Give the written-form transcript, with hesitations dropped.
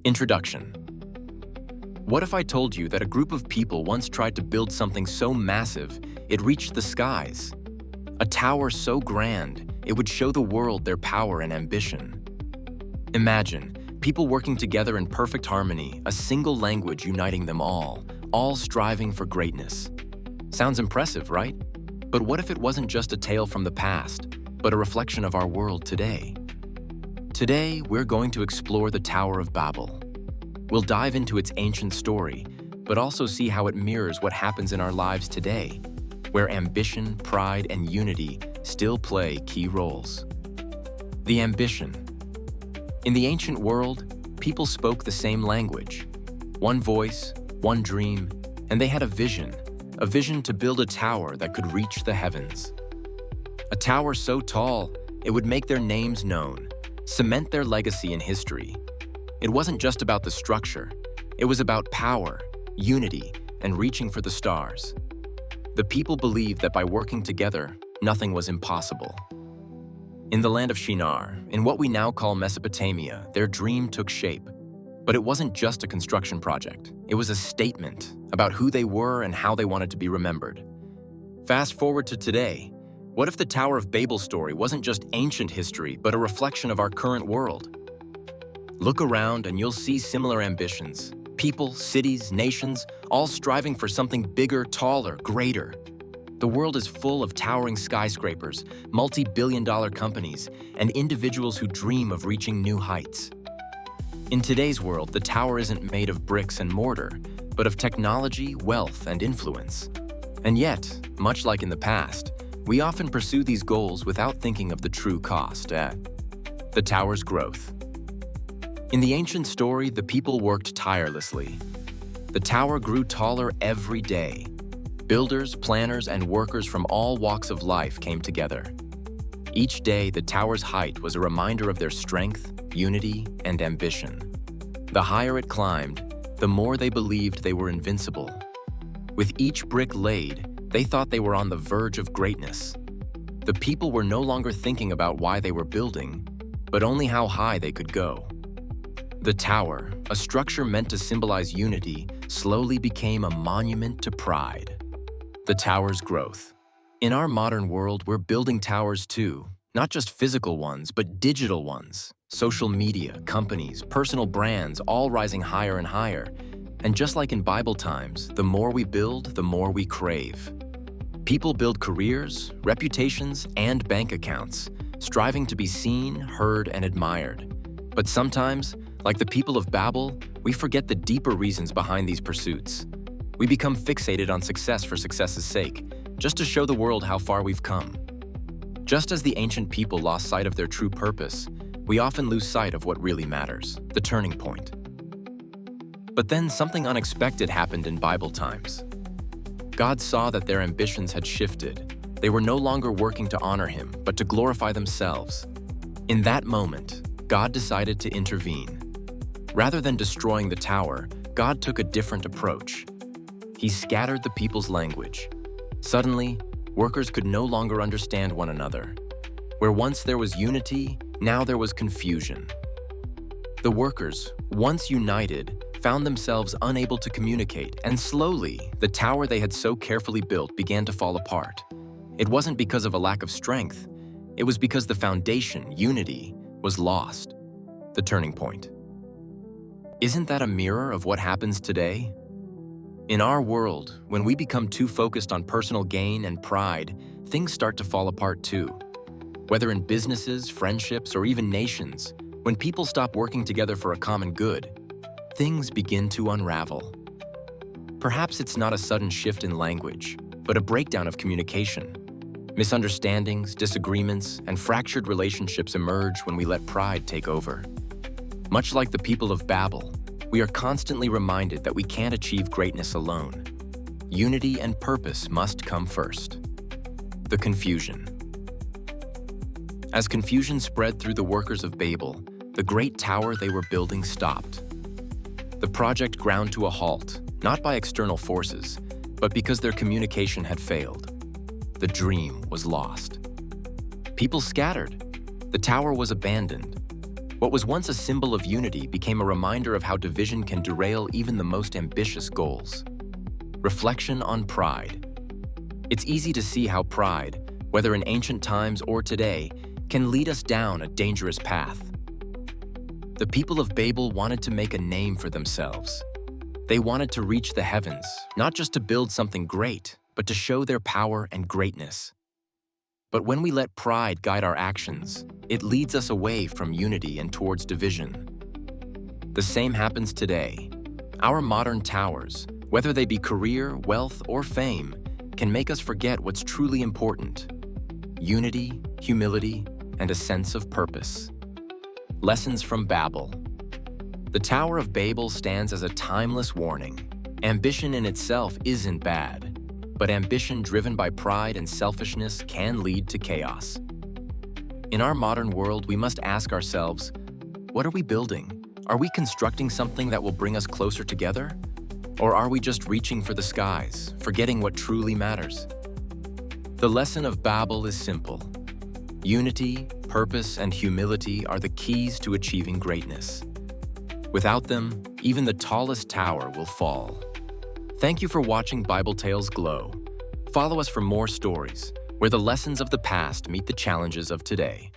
Introduction. What if I told you that a group of people once tried to build something so massive it reached the skies? A tower so grand it would show the world their power and ambition. Imagine people working together in perfect harmony, a single language uniting them all striving for greatness. Sounds impressive, right? But what if it wasn't just a tale from the past, but a reflection of our world today? Today, we're going to explore the Tower of Babel. We'll dive into its ancient story, but also see how it mirrors what happens in our lives today, where ambition, pride, and unity still play key roles. The ambition. In the ancient world, people spoke the same language. One voice, one dream, and they had a vision to build a tower that could reach the heavens. A tower so tall, it would make their names known, cement their legacy in history. It wasn't just about the structure, it was about power, unity, and reaching for the stars. The people believed that by working together, nothing was impossible. In the land of Shinar, in what we now call Mesopotamia, their dream took shape. But it wasn't just a construction project. It was a statement about who they were and how they wanted to be remembered. Fast forward to today. What if the Tower of Babel story wasn't just ancient history, but a reflection of our current world? Look around and you'll see similar ambitions. People, cities, nations, all striving for something bigger, taller, greater. The world is full of towering skyscrapers, multi-billion-dollar companies, and individuals who dream of reaching new heights. In today's world, the tower isn't made of bricks and mortar, but of technology, wealth, and influence. And yet, much like in the past, we often pursue these goals without thinking of the true cost at the tower's growth. In the ancient story, the people worked tirelessly. The tower grew taller every day. Builders, planners, and workers from all walks of life came together. Each day, the tower's height was a reminder of their strength, unity, and ambition. The higher it climbed, the more they believed they were invincible. With each brick laid, they thought they were on the verge of greatness. The people were no longer thinking about why they were building, but only how high they could go. The tower, a structure meant to symbolize unity, slowly became a monument to pride. The tower's growth. In our modern world, we're building towers too, not just physical ones, but digital ones. Social media, companies, personal brands, all rising higher and higher. And just like in Bible times, the more we build, the more we crave. People build careers, reputations, and bank accounts, striving to be seen, heard, and admired. But sometimes, like the people of Babel, we forget the deeper reasons behind these pursuits. We become fixated on success for success's sake, just to show the world how far we've come. Just as the ancient people lost sight of their true purpose, we often lose sight of what really matters, the turning point. But then something unexpected happened in Bible times. God saw that their ambitions had shifted. They were no longer working to honor Him, but to glorify themselves. In that moment, God decided to intervene. Rather than destroying the tower, God took a different approach. He scattered the people's language. Suddenly, workers could no longer understand one another. Where once there was unity, now there was confusion. The workers, once united, found themselves unable to communicate, and slowly, the tower they had so carefully built began to fall apart. It wasn't because of a lack of strength. It was because the foundation, unity, was lost. The turning point. Isn't that a mirror of what happens today? In our world, when we become too focused on personal gain and pride, things start to fall apart too. Whether in businesses, friendships, or even nations, when people stop working together for a common good, things begin to unravel. Perhaps it's not a sudden shift in language, but a breakdown of communication. Misunderstandings, disagreements, and fractured relationships emerge when we let pride take over. Much like the people of Babel, we are constantly reminded that we can't achieve greatness alone. Unity and purpose must come first. The confusion. As confusion spread through the workers of Babel, the great tower they were building stopped. The project ground to a halt, not by external forces, but because their communication had failed. The dream was lost. People scattered. The tower was abandoned. What was once a symbol of unity became a reminder of how division can derail even the most ambitious goals. Reflection on pride. It's easy to see how pride, whether in ancient times or today, can lead us down a dangerous path. The people of Babel wanted to make a name for themselves. They wanted to reach the heavens, not just to build something great, but to show their power and greatness. But when we let pride guide our actions, it leads us away from unity and towards division. The same happens today. Our modern towers, whether they be career, wealth, or fame, can make us forget what's truly important: unity, humility, and a sense of purpose. Lessons from Babel. The Tower of Babel stands as a timeless warning. Ambition in itself isn't bad, but ambition driven by pride and selfishness can lead to chaos. In our modern world, we must ask ourselves, what are we building? Are we constructing something that will bring us closer together? Or are we just reaching for the skies, forgetting what truly matters? The lesson of Babel is simple. Unity, purpose, and humility are the keys to achieving greatness. Without them, even the tallest tower will fall. Thank you for watching BibleTales Glow. Follow us for more stories where the lessons of the past meet the challenges of today.